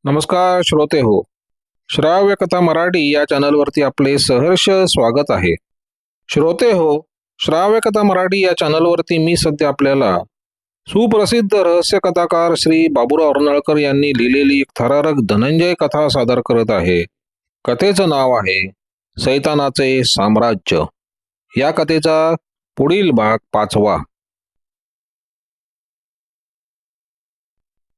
नमस्कार श्रोते हो. श्राव्य कथा मराठी या चॅनलवरती आपले सहर्ष स्वागत आहे. श्रोते हो, श्राव्य कथा मराठी या चॅनलवरती मी सध्या आपल्याला सुप्रसिद्ध रहस्य कथाकार श्री बाबूराव अर्नाळकर यांनी लिहिलेली एक थरारक धनंजय कथा सादर करत आहे. कथेचं नाव आहे सैतानाचे साम्राज्य. या कथेचा पुढील भाग 5वा.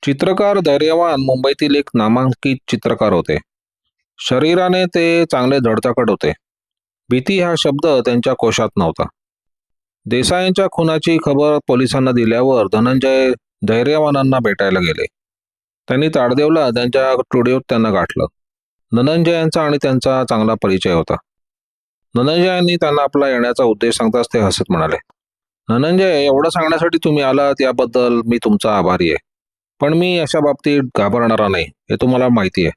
चित्रकार धैर्यवान मुंबईतील एक नामांकित चित्रकार होते. शरीराने ते चांगले धडधाकट होते. भीती हा शब्द त्यांच्या कोशात नव्हता. देसाईंच्या खुनाची खबर पोलिसांना दिल्यावर धनंजय धैर्यवानांना भेटायला गेले. त्यांनी ताडदेवला त्यांच्या स्टुडिओत त्यांना गाठलं. धनंजयांचा आणि त्यांचा चांगला परिचय होता. धनंजयांनी त्यांना आपला येण्याचा उद्देश सांगताच ते हसत म्हणाले, धनंजय, एवढं सांगण्यासाठी तुम्ही आलात याबद्दल मी तुमचा आभारी आहे. पण मी अशा बाबतीत घाबरणारा नाही, हे तुम्हाला माहिती आहे.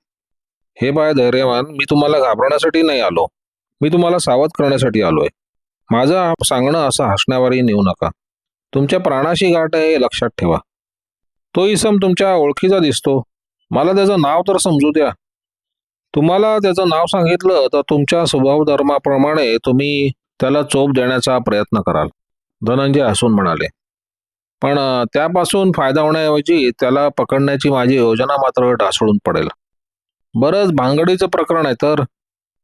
हे बाय धैर्यवान, मी तुम्हाला घाबरण्यासाठी नाही आलो. मी तुम्हाला सावध करण्यासाठी आलोय. माझं सांगणं असं हसण्यावारी नेऊ नका. तुमच्या प्राणाशी गाठ आहे हे लक्षात ठेवा. तो इसम तुमच्या ओळखीचा दिसतो. मला त्याचं नाव तर समजू द्या. तुम्हाला त्याचं नाव सांगितलं तर तुमच्या स्वभाव धर्माप्रमाणे तुम्ही त्याला चोप देण्याचा प्रयत्न कराल. धनंजय हसून म्हणाले, पण त्यापासून फायदा होण्याऐवजी त्याला पकडण्याची माझी योजना मात्र ढासळून पडेल. बरंच भानगडीचं प्रकरण आहे तर.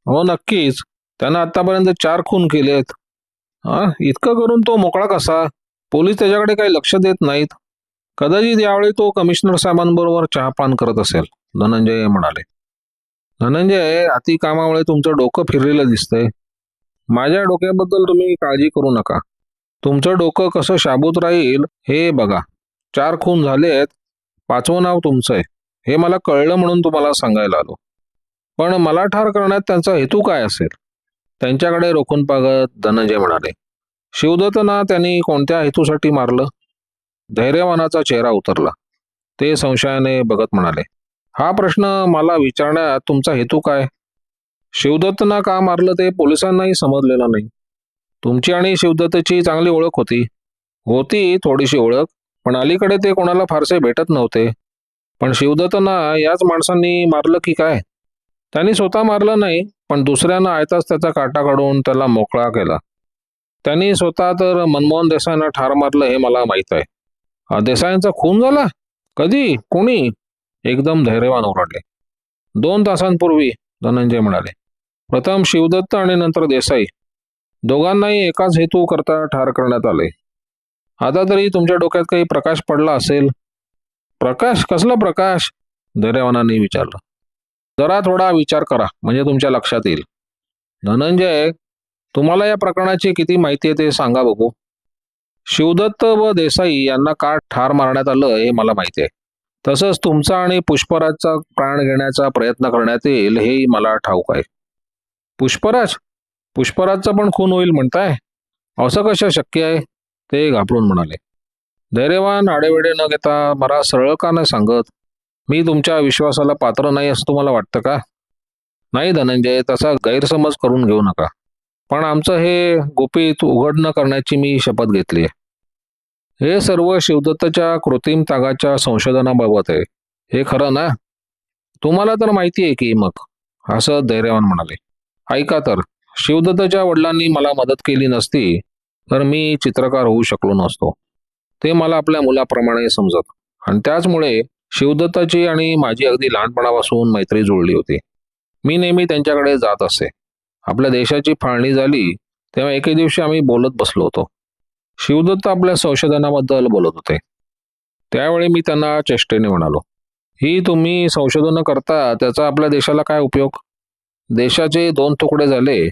हो नक्कीच. त्यानं आतापर्यंत 4 खून केलेत. इतकं करून तो मोकळा कसा? पोलीस त्याच्याकडे काही लक्ष देत नाहीत. कदाचित यावेळी तो कमिशनर साहेबांबरोबर चहापान करत असेल, धनंजय म्हणाले. धनंजय, अति कामामुळे तुमचं डोकं फिरलेलं दिसतंय. माझ्या डोक्याबद्दल तुम्ही काळजी करू नका. तुमचं डोकं कसं शाबूत राहील हे बघा. 4 खून झालेत, 5वं नाव तुमचं आहे. हे मला कळलं म्हणून तुम्हाला सांगायला आलो. पण मला ठार करण्यात त्यांचा हेतू काय असेल? त्यांच्याकडे रोखून पाहत धनंजय म्हणाले, शिवदत्तना त्यांनी कोणत्या हेतूसाठी मारलं? धैर्यवानाचा चेहरा उतरला. ते संशयाने बघत म्हणाले, हा प्रश्न मला विचारण्यात तुमचा हेतू काय? शिवदत्तना का मारलं ते पोलिसांनाही समजलेलं नाही. तुमची आणि शिवदत्तची चांगली ओळख होती थोडीशी ओळख, पण अलीकडे ते कोणाला फारसे भेटत नव्हते. पण शिवदत्तना याच माणसांनी मारलं की काय? त्यांनी स्वतः मारलं नाही, पण दुसऱ्यांना आयताच त्याचा काटा काढून त्याला मोकळा केला. त्यांनी स्वतः तर मनमोहन देसाईंना ठार मारलं हे मला माहीत आहे. देसाईंचा खून झाला? कधी? कोणी? एकदम धैर्यवान ओरडले. 2 तासांपूर्वी, धनंजय म्हणाले. प्रथम शिवदत्त आणि नंतर देसाई. दोघांनाही एकाच हेतू करता ठार करण्यात आले. आता तरी तुमच्या डोक्यात काही प्रकाश पडला असेल. प्रकाश? कसला प्रकाश? धैर्यवानांनी विचारलं. जरा थोडा विचार करा, म्हणजे तुमच्या लक्षात येईल. धनंजय, तुम्हाला या प्रकरणाची किती माहिती आहे ते सांगा बघू. शिवदत्त व देसाई यांना का ठार मारण्यात आलं हे मला माहिती आहे. तसंच तुमचा आणि पुष्पराजचा प्राण घेण्याचा प्रयत्न करण्यात येईल हेही मला ठाऊक आहे. पुष्पराजचा पण खून होईल म्हणताय? असं कसं शक्य आहे? ते घाबरून म्हणाले. धैर्यवान आडेवेडे न घेता मला सरळ का नाही सांगत? मी तुमच्या विश्वासाला पात्र नाही असं तुम्हाला वाटतं का? नाही धनंजय, तसा गैरसमज करून घेऊ नका. पण आमचं हे गुपित उघड न करण्याची मी शपथ घेतली आहे. हे सर्व शिवदत्तच्या कृत्रिम तागाच्या संशोधनाबाबत आहे. हे खरं ना? तुम्हाला तर माहिती आहे की. मग असं धैर्यवान म्हणाले. ऐका तर, शिवदत्तच्या वडिलांनी मला मदत केली नसती तर मी चित्रकार होऊ शकलो नसतो. ते मला आपल्या मुलाप्रमाणे समजत, आणि त्याचमुळे शिवदत्ताची आणि माझी अगदी लहानपणापासून मैत्री जुळली होती. मी नेहमी त्यांच्याकडे जात असे. आपल्या देशाची फाळणी झाली तेव्हा एके दिवशी आम्ही बोलत बसलो होतो. शिवदत्त आपल्या संशोधनाबद्दल बोलत होते. त्यावेळी मी त्यांना चेष्टेने म्हणालो, ही तुम्ही संशोधन करता त्याचा आपल्या देशाला काय उपयोग? देशाचे 2 तुकडे झाले.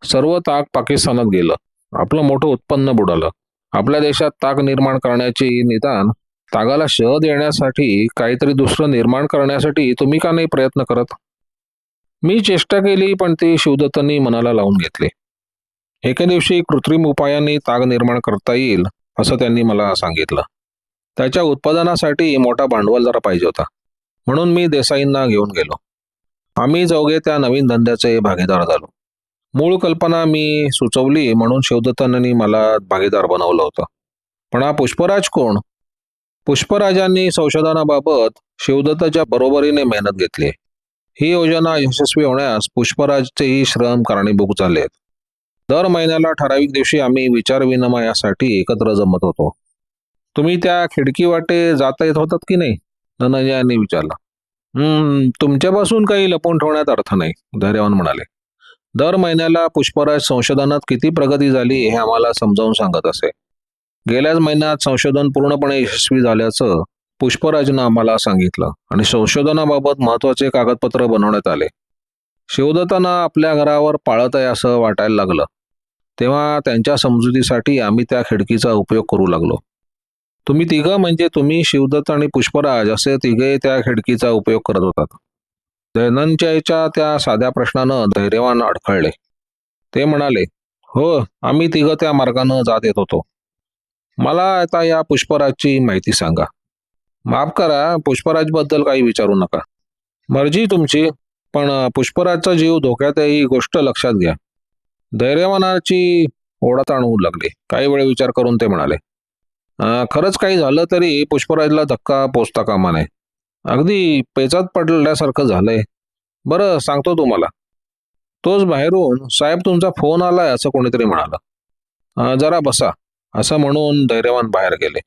सर्व ताग पाकिस्तानात गेलं. आपलं मोठं उत्पन्न बुडालं. आपल्या देशात ताग निर्माण करण्याची निदान तागाला शोध येण्यासाठी काहीतरी दुसरं निर्माण करण्यासाठी तुम्ही का नाही प्रयत्न करत? मी चेष्टा केली, पण ती शिवदत्तांनी मनाला लावून घेतली. एके दिवशी कृत्रिम उपायांनी ताग निर्माण करता येईल असं त्यांनी मला सांगितलं. त्याच्या उत्पादनासाठी मोठा भांडवल जरा पाहिजे होता, म्हणून मी देसाईंना घेऊन गेलो. आम्ही चौघे त्या नवीन धंद्याचे भागीदार झालो. मूळ कल्पना मी सुचवली म्हणून शिवदत्तांनी मला भागीदार बनवलं होतं. पण हा पुष्पराज कोण? पुष्पराजांनी संशोधनाबाबत शिवदत्ताच्या बरोबरीने मेहनत घेतली. ही योजना यशस्वी होण्यास पुष्पराजचेही श्रम कारणीभूत झाले आहेत. दर महिन्याला ठराविक दिवशी आम्ही विचारविनिमयासाठी एकत्र जमत होतो. तुम्ही त्या खिडकी वाटे जाता येत होतात की नाही? धनंजयांनी विचारलं. तुमच्यापासून काही लपवून ठेवण्यात अर्थ नाही, धैर्यवान म्हणाले. दर महिन्याला पुष्पराज संशोधनात किती प्रगती झाली हे आम्हाला समजावून सांगत असे. गेल्याच महिन्यात संशोधन पूर्णपणे यशस्वी झाल्याचं पुष्पराजनं आम्हाला सांगितलं आणि संशोधनाबाबत महत्वाचे कागदपत्र बनवण्यात आले. शिवदत्तांना आपल्या घरावर पाळत आहे असं वाटायला लागलं. तेव्हा त्यांच्या समजुतीसाठी आम्ही त्या खिडकीचा उपयोग करू लागलो. तुम्ही तिघं म्हणजे तुम्ही, शिवदत्त आणि पुष्पराज असे तिघे त्या खिडकीचा उपयोग करत होतात. धनंजयच्या त्या साध्या प्रश्नानं धैर्यवान अडखळले. ते म्हणाले, हो, आम्ही तिघं त्या मार्गानं जात येत होतो. मला आता या पुष्पराजची माहिती सांगा. माफ करा, पुष्पराजबद्दल काही विचारू नका. मर्जी तुमची, पण पुष्पराजचा जीव धोक्यात आहे ही गोष्ट लक्षात घ्या. धैर्यवानाची ओढाताण होऊ लागली. काही वेळ विचार करून ते म्हणाले, खरंच काही झालं तरी पुष्पराजला धक्का पोचता कामा नये. अगदी पेचात पडल्यासारखं झालंय. बरं, सांगतो तुम्हाला. तोच बाहेरून, साहेब तुमचा फोन आलाय असं कोणीतरी म्हणालं. जरा बसा असं म्हणून धैर्यवान बाहेर गेले.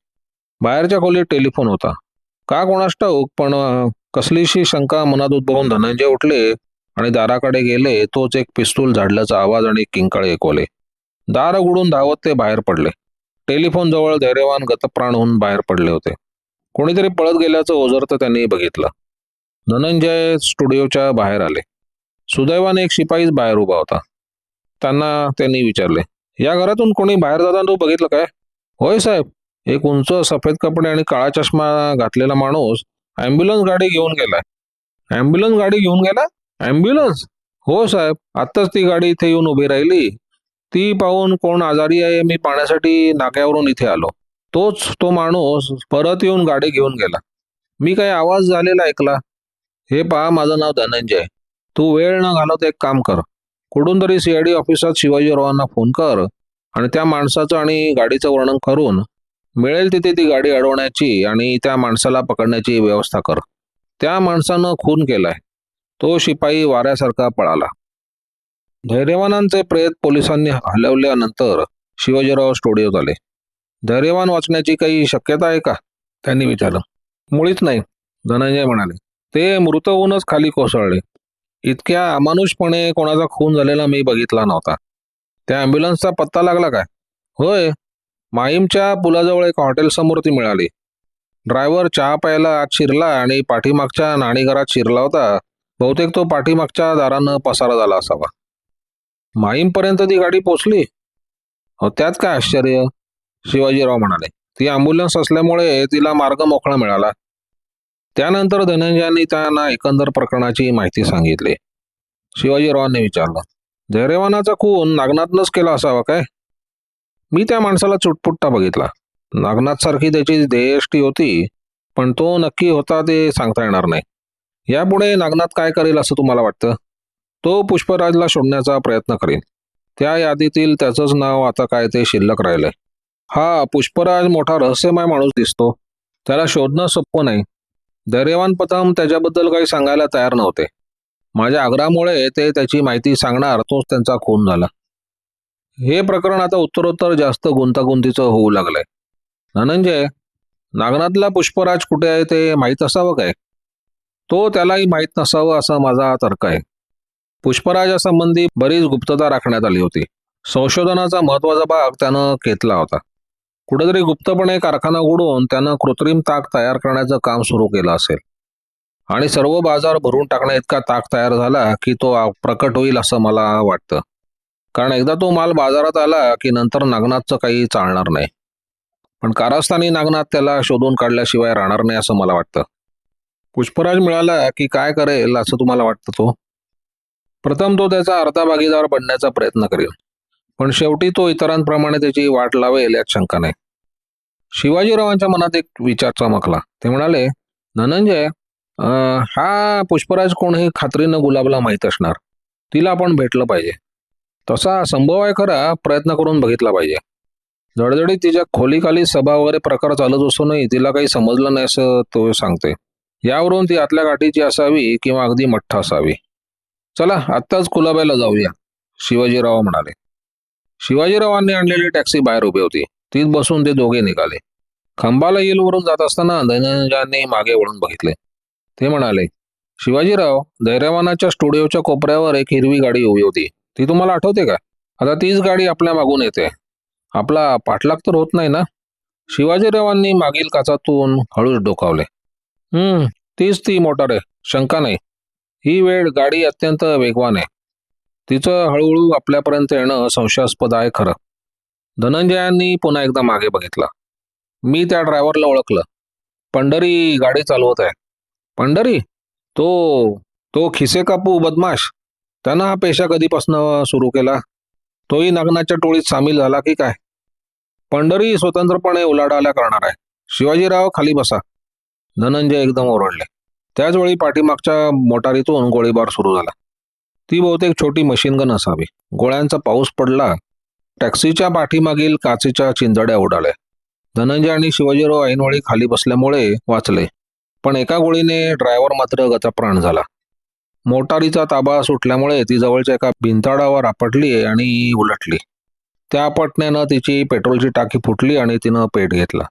बाहेरच्या खोलीत टेलिफोन होता. का कोणास ठाऊक, पण कसलीशी शंका मनात उद्भवून धनंजय उठले आणि दाराकडे गेले. तोच एक पिस्तूल झाडल्याचा आवाज आणि किंकाळी ऐकवले. दार उघडून धावत ते बाहेर पडले. टेलिफोन जवळ धैर्यवान गतप्राण होऊन बाहेर पडले होते. कोणीतरी पळत गेल्याचं ओझरतं त्यांनी बघितलं. धनंजय स्टुडिओच्या बाहेर आले. सुदैवाने एक शिपाईच बाहेर उभा होता. त्यांनी विचारले, या घरातून कोणी बाहेर जाताना तू बघितलं काय? होय साहेब, एक उंच सफेद कपडे आणि काळा चष्मा घातलेला माणूस ॲम्ब्युलन्स गाडी घेऊन गेलाय. ॲम्ब्युलन्स गाडी घेऊन गेला? ॲम्ब्युलन्स? हो साहेब, आत्ताच ती गाडी इथे येऊन उभी राहिली. ती पाहून कोण आजारी आहे मी पाहण्यासाठी नाक्यावरून इथे आलो. तो माणूस परत येऊन गाडी घेऊन गेला. मी काही आवाज झालेला ऐकला. हे पहा, माझं नाव धनंजय. तू वेळ न घालवता एक काम कर. कुठून तरी CID ऑफिसात शिवाजीरावांना फोन कर आणि त्या माणसाचं आणि गाडीचं वर्णन करून मिळेल तिथे ती गाडी अडवण्याची आणि त्या माणसाला पकडण्याची व्यवस्था कर. त्या माणसानं खून केलाय. तो शिपाई वाऱ्यासारखा पळाला. धैर्यवानांचे प्रेत पोलिसांनी हलवल्यानंतर शिवाजीराव स्टुडिओत आले. धैर्यवान वाचण्याची काही शक्यता आहे का? त्यांनी विचारलं. मुळीच नाही, धनंजय म्हणाले. ते मृत होऊनच खाली कोसळले. इतक्या अमानुषपणे कोणाचा खून झालेला मी बघितला नव्हता. त्या ॲम्ब्युलन्सचा पत्ता लागला काय? होय, माहीमच्या पुलाजवळ एक हॉटेलसमोर ती मिळाली. ड्रायव्हर चहा प्यायला आत शिरला आणि पाठीमागच्या न्हाणीघरात शिरला होता. बहुतेक तो पाठीमागच्या दारानं पसारा झाला असावा. माहीमपर्यंत ती गाडी पोचली? हो, त्यात काय आश्चर्य, शिवाजीराव म्हणाले. ती ॲम्ब्युलन्स असल्यामुळे तिला मार्ग मोकळा मिळाला. त्यानंतर धनंजयांनी त्यांना एकंदर प्रकरणाची माहिती सांगितली. शिवाजीरावांनी विचारलं, धैर्यवानाचा खून नागनाथनंच केला असावा काय? मी त्या माणसाला चुटपुट्टा बघितला. नागनाथ सारखी त्याची ध्येयष्टी होती, पण तो नक्की होता ते सांगता येणार नाही. यापुढे नागनाथ काय करेल असं तुम्हाला वाटतं? तो पुष्पराजला शोधण्याचा प्रयत्न करेल. त्या यादीतील त्याचंच नाव आता काय ते शिल्लक राहिलंय. हा पुष्पराज मोठा रहस्यमय माणूस दिसतो. त्याला शोधणं सोपं नाही. धैर्यवान प्रथम त्याच्याबद्दल काही सांगायला तयार नव्हते. माझ्या आग्रहामुळे ते त्याची माहिती सांगणार, तोच त्यांचा खून झाला. हे प्रकरण आता उत्तरोत्तर जास्त गुंतागुंतीचं होऊ लागलंय. धनंजय, नागनाथला पुष्पराज कुठे आहे ते माहीत असावं काय? तो त्यालाही माहीत नसावं असा माझा तर्क आहे. पुष्पराजासंबंधी बरीच गुप्तता राखण्यात आली होती. संशोधनाचा महत्वाचा भाग त्यानं घेतला होता. कुठेतरी गुप्तपणे कारखाना उघडून त्यानं कृत्रिम ताक तयार करण्याचं काम सुरू केलं असेल आणि सर्व बाजार भरून टाकण्या इतका ताक तयार झाला की तो प्रकट होईल असं मला वाटतं. कारण एकदा तो माल बाजारात आला की नंतर नागनाथचं काही चालणार नाही. पण कारस्थानी नागनाथ त्याला शोधून काढल्याशिवाय राहणार नाही असं मला वाटतं. पुष्पराज मिळाला की काय करेल असं तुम्हाला वाटतं? तो प्रथम तो त्याचा अर्धा भागीदार बनण्याचा प्रयत्न करेल, पण शेवटी तो इतरांप्रमाणे त्याची वाट लावेल यात शंका नाही. शिवाजीरावांच्या मनात एक विचार चमकला. ते म्हणाले, धनंजय, हा पुष्पराज कोण हे खात्रीनं गुलाबला माहीत असणार. तिला आपण भेटलं पाहिजे. तसा संभव आहे खरा, प्रयत्न करून बघितला पाहिजे. जडजडीत तिच्या खोलीखाली सभा वगैरे प्रकार चालत असूनही तिला काही समजलं नाही असं तो सांगते. यावरून ती आतल्या गाठीची असावी किंवा अगदी मठ्ठ असावी. चला आत्ताच कुलाब्याला जाऊया, शिवाजीराव म्हणाले. शिवाजीरावांनी आणलेली टॅक्सी बाहेर उभी होती. तीत बसून ते दोघे निघाले. खंबाला येलवरून जात असताना धनंजयांनी मागे वळून बघितले. ते म्हणाले, शिवाजीराव, धैर्यवानाच्या स्टुडिओच्या कोपऱ्यावर एक हिरवी गाडी उभी होती. ती तुम्हाला आठवते का? आता तीच गाडी आपल्या मागून येते. आपला पाठलाग तर होत नाही ना? शिवाजीरावांनी मागील काचातून हळूच डोकावले. तीच ती मोटार आहे, शंका नाही. ही वेळ गाडी अत्यंत वेगवान आहे. तिचं हळूहळू आपल्यापर्यंत येणं संशयास्पद आहे खरं. धनंजयांनी पुन्हा एकदा मागे बघितलं. मी त्या ड्रायव्हरला ओळखलं. पंढरी गाडी चालवत आहे. पंढरी? तो तो खिसे कापू बदमाश. त्यानं हा पेशा कधीपासून सुरू केला? तोही नागनाच्या टोळीत सामील झाला की काय? पंढरी स्वतंत्रपणे उलाढाल्या करणार आहे. शिवाजीराव, खाली बसा. धनंजय एकदम ओरडले. त्याचवेळी पाठीमागच्या मोटारीतून गोळीबार सुरू झाला. ती बहुतेक छोटी मशीन गन असावी. गोळ्यांचा पाऊस पडला. टॅक्सीच्या पाठीमागील काचेच्या चिंजड्या उडाल्या. धनंजय आणि शिवाजीराव ऐनवेळी खाली बसल्यामुळे वाचले, पण एका गोळीने ड्रायव्हर मात्र गतप्राण झाला. मोटारीचा ताबा सुटल्यामुळे ती जवळच्या एका भिंताडावर आपटली आणि उलटली. त्या आपटण्यानं तिची पेट्रोलची टाकी फुटली आणि तिनं पेट घेतला.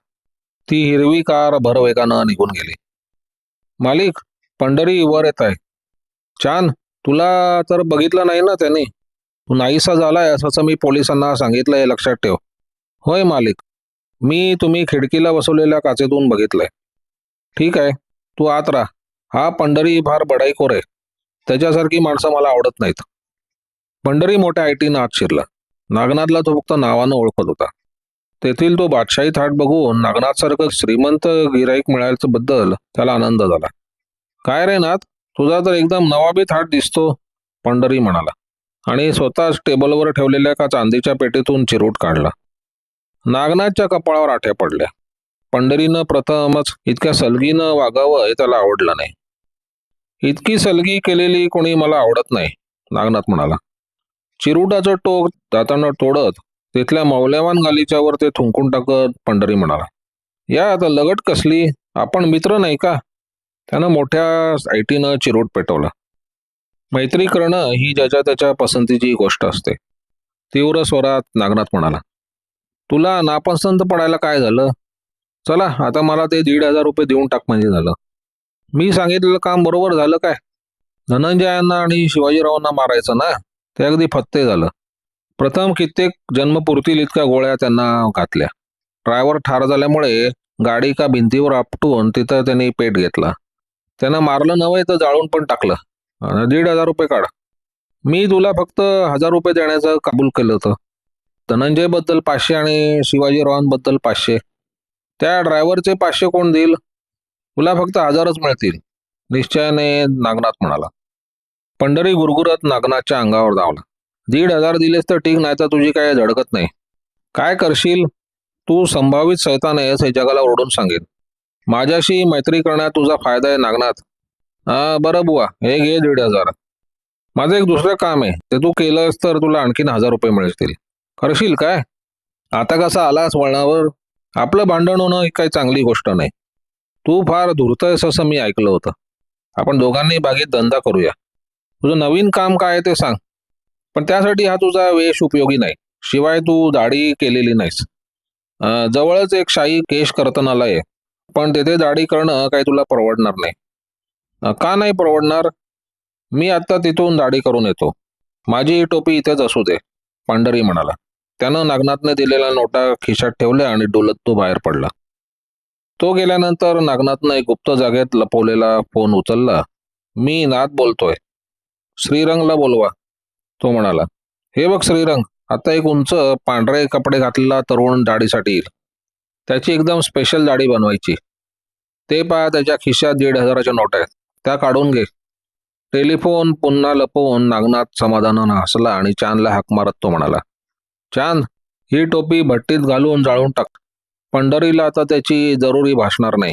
ती हिरवी कार भरवेगानं निघून गेली. मालिक, पंढरी वर येत आहे. छान. तुला तर बघितलं नाही ना त्याने? तू नाहीसा झालाय असं मी पोलिसांना सांगितलंय, लक्षात ठेव. होय मालिक, मी तुम्ही खिडकीला बसवलेल्या काचेतून बघितलंय. ठीक आहे, तू आत राहा. हा पंढरी फार बडाईखोर आहे. त्याच्यासारखी माणसं मला आवडत नाहीत. पंढरी मोठ्या आयटीनं आत शिरला. नागनाथला तो फक्त नावानं ओळखत होता. तेथील तो बादशाही थाट बघून नागनाथसारखं श्रीमंत गिराईक मिळाल्याचं बद्दल त्याला आनंद झाला. काय रे नाथ, तुझा तर एकदम नवाबी थाट दिसतो, पंढरी म्हणाला आणि स्वतःच टेबलवर ठेवलेल्या एका चांदीच्या पेटीतून चिरूट काढला. नागनाथच्या कपाळावर आठ्या पडल्या. पंढरीनं प्रथमच इतक्या सलगीनं वागावं हे त्याला आवडलं नाही. इतकी सलगी केलेली कोणी मला आवडत नाही, नागनाथ म्हणाला. चिरूटाचं टोक दातानं तोडत तिथल्या मौल्यवान गालीच्यावर ते थुंकून टाकत पंढरी म्हणाला, या आता लगट कसली? आपण मित्र नाही का? त्यानं मोठ्या आयटीनं चिरूट पेटवला. मैत्री करणं ही ज्याच्या त्याच्या पसंतीची गोष्ट असते, तीव्र स्वरात नागनाथ म्हणाला. तुला नापसंत पडायला काय झालं? चला आता मला ते 1,500 रुपये देऊन टाक म्हणजे झालं. मी सांगितलेलं काम बरोबर झालं काय? धनंजयांना आणि शिवाजीरावांना मारायचं ना, ते अगदी फत्ते झालं. प्रथम कित्येक जन्मपुरतील इतक्या गोळ्या त्यांना घातल्या. ड्रायव्हर ठार झाल्यामुळे गाडी का भिंतीवर आपटून तिथं त्यांनी पेट घेतला. त्यांना मारलं नव्हे तर जाळून पण टाकलं. 1,500 रुपये काढ. मी तुला फक्त 1,000 रुपये देण्याचं कबूल केलं होतं. धनंजयबद्दल 500 आणि शिवाजीरावांबद्दल 500. त्या ड्रायव्हरचे 500 कोण देईल? तुला फक्त 1,000च मिळतील, निश्चयाने नागनाथ म्हणाला. पंढरी गुरगुरत नागनाथच्या अंगावर धावला. 1,500 दिलेस तर ठीक, नाही तर तुझी काय झडकत नाही. काय करशील? तू संभावित सैतान आहेस हे जगाला ओरडून सांगेन. माझ्याशी मैत्री करण्यात तुझा फायदा आहे नागनाथ. बरं बुवा, हे घे 1,500. माझं एक दुसरं काम आहे, ते तू केलंस तर तुला आणखीन 1,000 रुपये मिळतील. करशील काय? आता कसा आलास वळणावर? आपलं भांडण होणं ही काही चांगली गोष्ट नाही. तू फार धूर्त आहेस असं मी ऐकलं होतं. आपण दोघांनी बागेत धंदा करूया. तुझं नवीन काम काय आहे ते सांग. पण त्यासाठी हा तुझा वेश उपयोगी नाही. शिवाय तू दाढी केलेली नाहीस. जवळच एक शाही केश कर्तनालय आहे, पण तेथे दाढी करणं काही तुला परवडणार नाही. का नाही परवडणार? मी आत्ता तिथून दाढी करून येतो. माझी टोपी इथेच असू दे, पंढरी म्हणाला. त्यानं नागनाथने दिलेल्या नोटा खिशात ठेवल्या आणि डोलत तो बाहेर पडला. तो गेल्यानंतर नागनाथनं एक गुप्त जागेत लपवलेला फोन उचलला. मी नाथ बोलतोय. श्रीरंगला बोलवा, तो म्हणाला. हे बघ श्रीरंग, आता एक उंच पांढरे कपडे घातलेला तरुण दाढीसाठी येईल. त्याची एकदम स्पेशल दाढी बनवायची. ते पहा, त्याच्या खिशात 1,500च्या नोट आहेत, त्या काढून घे. टेलिफोन पुन्हा लपवून नागनाथ समाधानानं हसला आणि चांदला हाक मारत तो म्हणाला, चांद, ही टोपी भट्टीत घालून जाळून टाक. पंढरीला आता त्याची जरुरी भासणार नाही.